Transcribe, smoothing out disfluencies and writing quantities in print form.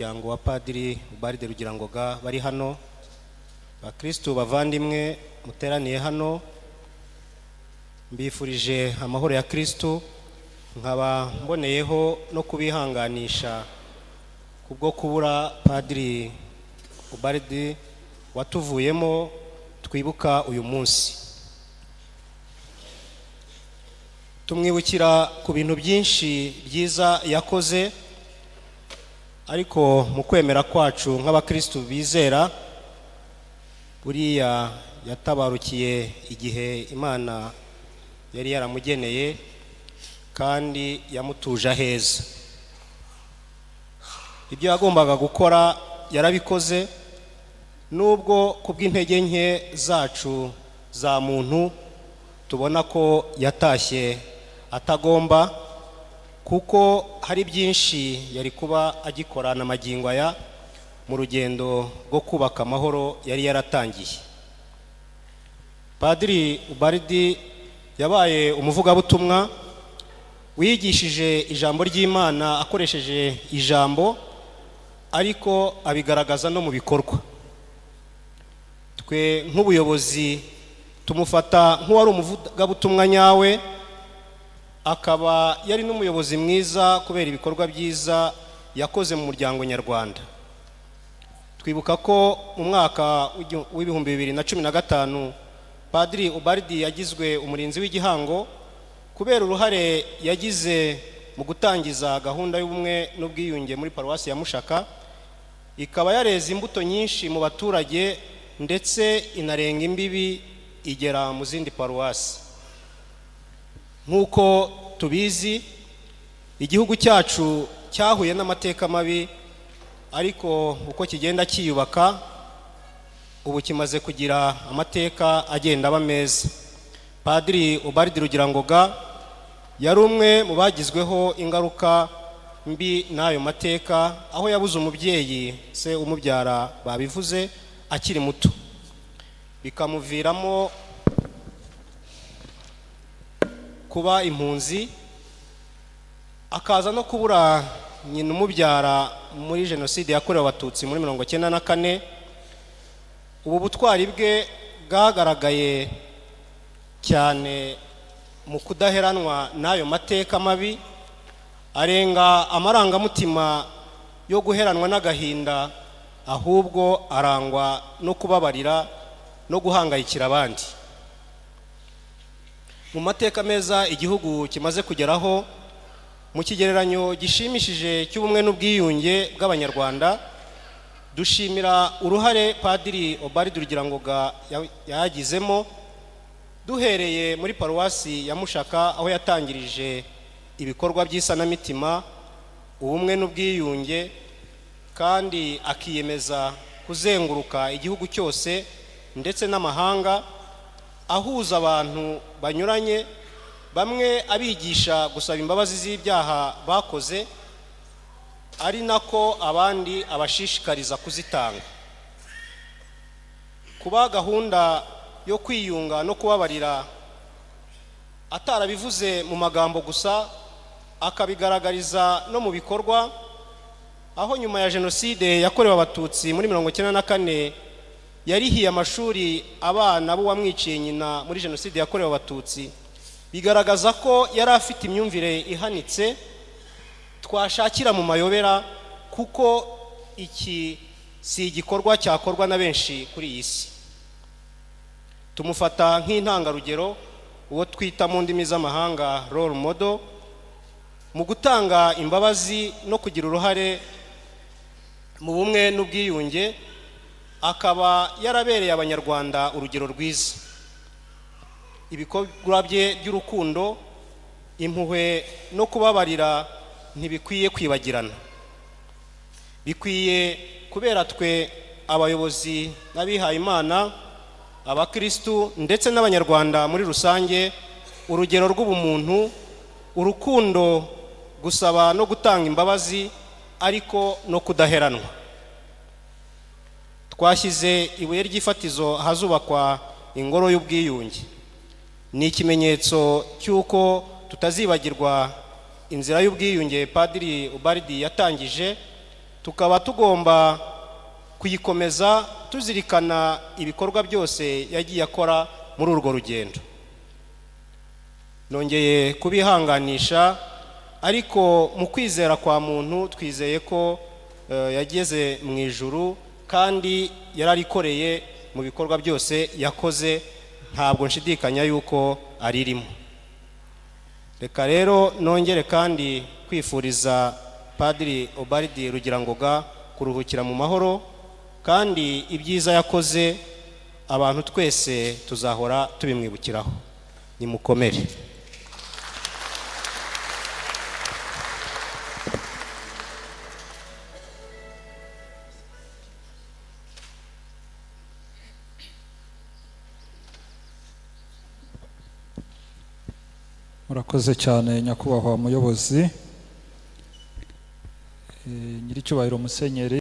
Yango wa Padiri Ubaride Rugirangoga bari hano, bakristo bavandimwe muteraniye hano, mbifurije amahoro ya Kristo, nkaba mboneyeho no kubihanganisha kubwo kubura Padiri Ubaride watuvuyemo twibuka uyu munsi. Tumwibukira ku bintu byinshi byiza yakoze, ariko mu kwemera kwacu nk'abakristo bizera, buriya yatabarukiye igihe Imana yari yaramugeneye kandi yamutuje aheza. Ibyo yagombaga gukora yarabikoze, nubwo kubw'intege nke zacu za muntu tubona ko yatashye atagomba, kuko hari byinshi yari kuba agikorana magingo aya mu rugendo rwo kubaka amahoro yari yaratangiye. Padiri Ubaride yabaye umuvugabutumwa wigishije ijambo ry'Imana akoresheje ijambo, ariko abigaragaza no mu bikorwa. Twe nk'ubuyobozi tumufata nk'uwari umuvugabutumwa nyawe, akaba yari n'umuyobozi mwiza kubera ibikorwa byiza yakoze mu muryango nyarwanda. Twibuka ko mu mwaka w'ibihumbi 2015 Padiri Ubaride yagizwe umurinzi w'igihango kubera uruhare yagize mu gutangiza gahunda y'ubumwe n'ubwiyunge muri paruwasi ya Mushaka, ikaba yareze imbuto nyinshi mu baturage ndetse inarenga imbibi igera mu zindi paruwasi. Nk'uko tubizi, igihugu cyacu cyahuye n'amateka mabi, ariko uko kigenda kiyubaka ubu kimaze kugira amateka agenda aba meza. Padiri Ubaride Rugirangoga yari umwe mu bagizweho ingaruka mbi n'ayo mateka, aho yabuze umubyeyi se umubyara babivuze akiri muto, bikamuviramo kuba impunzi, akaza no kubura nyina umubyara muri jenoside yakorewe abatutsi muri 1994. Ubu butwari bwe bwagaragaye cyane mu kudaheranwa n'ayo mateka mabi, arenga amarangamutima yo guheranwa n'agahinda, ahubwo arangwa no kubabarira no guhangayikira abandi. Mu mateka meza igihugu kimaze kugeraho, mu kigereranyo gishimishije cy'ubumwe n'ubwiyunge bw'abanyarwanda, dushimira uruhare Padiri Ubaride Rugirangoga yagizemo, duhereye muri paruwasi ya Mushaka aho yatangirije ibikorwa by'isanamitima, ubumwe n'ubwiyunge, kandi akiyemeza kuzenguruka igihugu cyose ndetse n'amahanga, ahuza abantu banyuranye, bamwe abigisha gusaba imbabazi z'ibyaha bakoze, ari nako abandi abashishikariza kuzitanga. Kuba gahunda yo kwiyunga no kubabarira atarabivuze mu magambo gusa, akabigaragariza no mu bikorwa, aho nyuma ya jenoside yakorewe abatutsi muri 1994 yarihiye amashuri abana bo wamwiciye nyina muri jenoside yakorewe abatutsi, bigaragaza ko yari afite imyumvire ihanitse twashakira mu mayobera, kuko iki si igikorwa cyakorwa na benshi kuri iyi si. Tumufata nk'intangarugero, uwo twita mu ndimi z'amahanga role model, mu gutanga imbabazi no kugira uruhare mu bumwe n'ubwiyunge, akaba yarabereye abanyarwanda urugero rwiza. Ibikorwa bye by'urukundo, impuhwe no kubabarira ntibikwiye kwibagirana. Bikwiye kubera twe abayobozi n'abihaye Imana, abakristo ndetse n'abanyarwanda muri rusange, urugero rw'ubumuntu, urukundo, gusaba no gutanga imbabazi, ariko no kudaheranwa. Twashyize ibuye ry'ifatizo ahazubakwa ingoro y'ubwiyunge. Ni ikimenyetso cy'uko tutazibagirwa inzira y'ubwiyunge Padiri Ubaride yatangije, tukaba tugomba kuyikomeza tuzirikana ibikorwa byose yagiye akora muri urwo rugendo. Nongeye kubihanganisha, ariko mu kwizera kwa muntu twizeye ko yageze mu ijuru kandi yararikoreye mu bikorwa byose yakoze, ntabwo nshidikanya yuko aririmo. Reka rero nongere kandi kwifuriza Padiri Obaridi Rugirangoga kuruhukira mu mahoro, kandi ibyiza yakoze abantu twese tuzahora tubimwibukiraho. Nimukomere. Murakoze cyane nyakubahwa muyobozi. Nyiricyubahiro Musenyeri